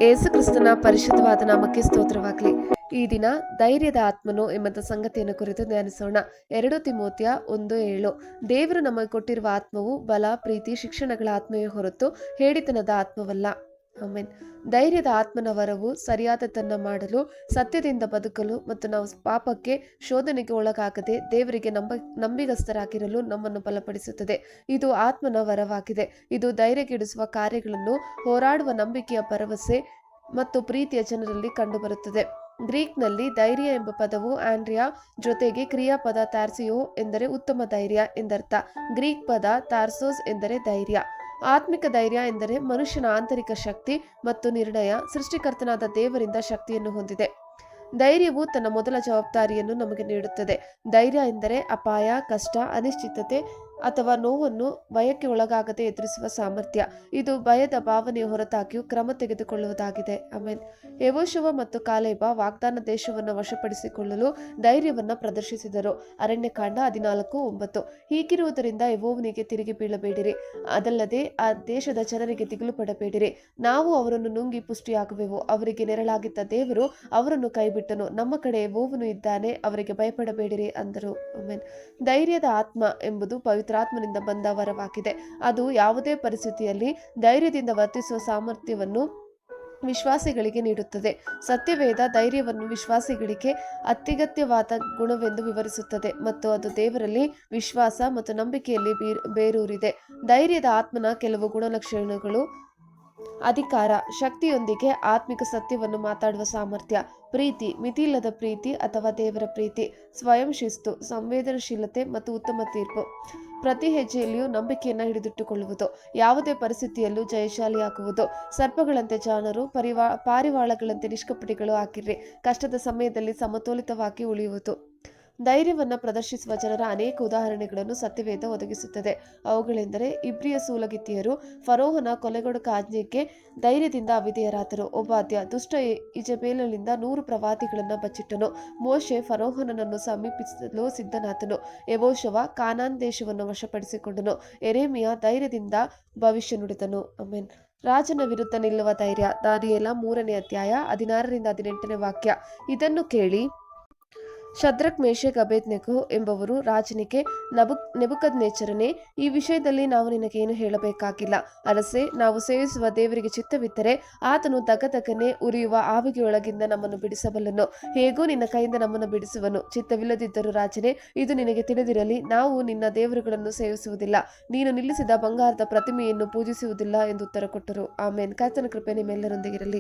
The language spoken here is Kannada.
ಯೇಸು ಕ್ರಿಸ್ತನ ಪರಿಶುದ್ಧವಾದ ನಾಮಕ್ಕೆ ಸ್ತೋತ್ರವಾಗಲಿ. ಈ ದಿನ ಧೈರ್ಯದ ಆತ್ಮನು ಎಂಬಂತ ಸಂಗತಿಯನ್ನು ಕುರಿತು ಧ್ಯಾನಿಸೋಣ. 2 ತಿಮೋಥೆಯ 1:7. ದೇವರು ನಮಗೆ ಕೊಟ್ಟಿರುವ ಆತ್ಮವು ಬಲ, ಪ್ರೀತಿ, ಶಿಕ್ಷಣಗಳ ಆತ್ಮವೇ ಹೊರತು ಹೇಡಿತನದ ಆತ್ಮವಲ್ಲ. ಆಮೆನ್. ಧೈರ್ಯದ ಆತ್ಮನ ವರವು ಸರಿಯಾದದನ್ನ ಮಾಡಲು, ಸತ್ಯದಿಂದ ಬದುಕಲು ಮತ್ತು ನಾವು ಪಾಪಕ್ಕೆ, ಶೋಧನೆಗೆ ಒಳಗಾಗದೆ ದೇವರಿಗೆ ನಂಬಿಗಸ್ತರಾಗಿರಲು ನಮ್ಮನ್ನು ಬಲಪಡಿಸುತ್ತದೆ. ಇದು ಆತ್ಮನ ವರವಾಗಿದೆ. ಇದು ಧೈರ್ಯಗೆಡಿಸುವ ಕಾರ್ಯಗಳನ್ನು ಹೋರಾಡುವ ನಂಬಿಕೆಯ ಭರವಸೆ ಮತ್ತು ಪ್ರೀತಿಯ ಜನರಲ್ಲಿ ಕಂಡುಬರುತ್ತದೆ. ಗ್ರೀಕ್ನಲ್ಲಿ ಧೈರ್ಯ ಎಂಬ ಪದವು ಆಂಡ್ರಿಯಾ ಜೊತೆಗೆ ಕ್ರಿಯಾಪದ ಥಾರ್ಸಿಯೋ ಎಂದರೆ ಉತ್ತಮ ಧೈರ್ಯ ಎಂದರ್ಥ. ಗ್ರೀಕ್ ಪದ ಥಾರ್ಸೋಸ್ ಎಂದರೆ ಧೈರ್ಯ. ಆತ್ಮಿಕ ಧೈರ್ಯ ಎಂದರೆ ಮನುಷ್ಯನ ಆಂತರಿಕ ಶಕ್ತಿ ಮತ್ತು ನಿರ್ಣಯ ಸೃಷ್ಟಿಕರ್ತನಾದ ದೇವರಿಂದ ಶಕ್ತಿಯನ್ನು ಹೊಂದಿದೆ. ಧೈರ್ಯವು ತನ್ನ ಮೊದಲ ಜವಾಬ್ದಾರಿಯನ್ನು ನಮಗೆ ನೀಡುತ್ತದೆ. ಧೈರ್ಯ ಎಂದರೆ ಅಪಾಯ, ಕಷ್ಟ, ಅನಿಶ್ಚಿತತೆ ಅಥವಾ ನೋವನ್ನು ಭಯಕ್ಕೆ ಒಳಗಾಗದೆ ಎದುರಿಸುವ ಸಾಮರ್ಥ್ಯ. ಇದು ಭಯದ ಭಾವನೆಯ ಹೊರತಾಗಿಯೂ ಕ್ರಮ ತೆಗೆದುಕೊಳ್ಳುವುದಾಗಿದೆ. ಆಮೆನ್. ಯೆಹೋಶುವ ಮತ್ತು ಕಾಲೇಬ ವಾಗ್ದಾನ ದೇಶವನ್ನು ವಶಪಡಿಸಿಕೊಳ್ಳಲು ಧೈರ್ಯವನ್ನು ಪ್ರದರ್ಶಿಸಿದರು. ಅರಣ್ಯಕಾಂಡ 14:9. ಹೀಗಿರುವುದರಿಂದ ಯೆಹೋವನಿಗೆ ತಿರುಗಿ ಬೀಳಬೇಡಿರಿ, ಅದಲ್ಲದೆ ಆ ದೇಶದ ಜನರಿಗೆ ದಿಗಿಲು ಪಡಬೇಡಿರಿ. ನಾವು ಅವರನ್ನು ನುಂಗಿ ಪುಷ್ಟಿಯಾಗುವೆವು. ಅವರಿಗೆ ನೆರಳಾಗಿದ್ದ ದೇವರು ಅವರನ್ನು ಕೈಬಿಟ್ಟನು. ನಮ್ಮ ಕಡೆ ಯೆಹೋವನು ಇದ್ದಾನೆ, ಅವರಿಗೆ ಭಯಪಡಬೇಡಿರಿ ಅಂದರು. ಆಮೆನ್. ಧೈರ್ಯದ ಆತ್ಮ ಎಂಬುದು ಪವಿತ್ರಾತ್ಮನಿಂದ ಬಂದ ವರವಾಗಿದೆ. ಅದು ಯಾವುದೇ ಪರಿಸ್ಥಿತಿಯಲ್ಲಿ ಧೈರ್ಯದಿಂದ ವರ್ತಿಸುವ ಸಾಮರ್ಥ್ಯವನ್ನು ವಿಶ್ವಾಸಿಗಳಿಗೆ ನೀಡುತ್ತದೆ. ಸತ್ಯವೇದ ಧೈರ್ಯವನ್ನು ವಿಶ್ವಾಸಿಗಳಿಗೆ ಅತ್ಯಗತ್ಯವಾದ ಗುಣವೆಂದು ವಿವರಿಸುತ್ತದೆ ಮತ್ತು ಅದು ದೇವರಲ್ಲಿ ವಿಶ್ವಾಸ ಮತ್ತು ನಂಬಿಕೆಯಲ್ಲಿ ಬೇರೂರಿದೆ. ಧೈರ್ಯದ ಆತ್ಮನ ಕೆಲವು ಗುಣಲಕ್ಷಣಗಳು: ಅಧಿಕಾರ, ಶಕ್ತಿಯೊಂದಿಗೆ ಆತ್ಮಿಕ ಸತ್ಯವನ್ನು ಮಾತಾಡುವ ಸಾಮರ್ಥ್ಯ. ಪ್ರೀತಿ, ಮಿತಿಯಿಲ್ಲದ ಪ್ರೀತಿ ಅಥವಾ ದೇವರ ಪ್ರೀತಿ. ಸ್ವಯಂ ಶಿಸ್ತು, ಸಂವೇದನಶೀಲತೆ ಮತ್ತು ಉತ್ತಮ ತೀರ್ಪು. ಪ್ರತಿ ಹೆಜ್ಜೆಯಲ್ಲಿಯೂ ನಂಬಿಕೆಯನ್ನು ಹಿಡಿದಿಟ್ಟುಕೊಳ್ಳುವುದು. ಯಾವುದೇ ಪರಿಸ್ಥಿತಿಯಲ್ಲೂ ಜಯಶಾಲಿಯಾಗುವುದು. ಸರ್ಪಗಳಂತೆ ಜಾಣರು, ಪಾರಿವಾಳಗಳಂತೆ ನಿಷ್ಕಪಟಿಗಳು ಆಗಿರ್ರಿ. ಕಷ್ಟದ ಸಮಯದಲ್ಲಿ ಸಮತೋಲಿತವಾಗಿ ಉಳಿಯುವುದು. ಧೈರ್ಯವನ್ನು ಪ್ರದರ್ಶಿಸುವ ಜನರ ಅನೇಕ ಉದಾಹರಣೆಗಳನ್ನು ಸತ್ಯವೇದ ಒದಗಿಸುತ್ತದೆ. ಅವುಗಳೆಂದರೆ ಇಬ್ರಿಯ ಸೂಲಗಿತ್ತಿಯರು ಫರೋಹನ ಕೊಲೆಗೊಡಕ ಆಜ್ಞೆಗೆ ಧೈರ್ಯದಿಂದ ಅವಿಧೇಯರಾದರು. ಒಬಾದ್ಯ ದುಷ್ಟ ಇಜಬೇಲನಿಂದ 100 ಪ್ರವಾದಿಗಳನ್ನು ಬಚ್ಚಿಟ್ಟನು. ಮೋಶೆ ಫರೋಹನನ್ನು ಸಮೀಪಿಸಲು ಸಿದ್ಧನಾದನು. ಯೆಹೋಶುವ ಕಾನಾನ್ ದೇಶವನ್ನು ವಶಪಡಿಸಿಕೊಂಡನು. ಯೆರೆಮೀಯ ಧೈರ್ಯದಿಂದ ಭವಿಷ್ಯ ನುಡಿದನು. ಆಮೆನ್. ರಾಜನ ವಿರುದ್ಧ ನಿಲ್ಲುವ ಧೈರ್ಯ. ದಾನಿಯೇಲ 3ನೇ ಅಧ್ಯಾಯ 16-18 ವಾಕ್ಯ. ಇದನ್ನು ಕೇಳಿ ಶದ್ರಕ್, ಮೇಷಕ್, ಅಬೇದ್ನೆಗೋ ಎಂಬವರು ರಾಜನಿಗೆ, ನೆಬೂಕದ್ನೆಚ್ಚರನೇ, ಈ ವಿಷಯದಲ್ಲಿ ನಾವು ನಿನಗೇನು ಹೇಳಬೇಕಾಗಿಲ್ಲ. ಅರಸೇ, ನಾವು ಸೇವಿಸುವ ದೇವರಿಗೆ ಚಿತ್ತವಿದ್ದರೆ ಆತನು ದಗದಗನೆ ಉರಿಯುವ ಆವಿಗೆಯೊಳಗಿಂದ ನಮ್ಮನ್ನು ಬಿಡಿಸಬಲ್ಲನು. ಹೇಗೂ ನಿನ್ನ ಕೈಯಿಂದ ನಮ್ಮನ್ನು ಬಿಡಿಸುವನು. ಚಿತ್ತವಿಲ್ಲದಿದ್ದರೂ ರಾಜನೇ, ಇದು ನಿನಗೆ ತಿಳಿದಿರಲಿ, ನಾವು ನಿನ್ನ ದೇವರುಗಳನ್ನು ಸೇವಿಸುವುದಿಲ್ಲ, ನೀನು ನಿಲ್ಲಿಸಿದ ಬಂಗಾರದ ಪ್ರತಿಮೆಯನ್ನು ಪೂಜಿಸುವುದಿಲ್ಲ ಎಂದು ಉತ್ತರ ಕೊಟ್ಟರು. ಆಮೇನ್. ಕರ್ತನ ಕೃಪೆ ನಿಮ್ಮೆಲ್ಲರೊಂದಿಗಿರಲಿ.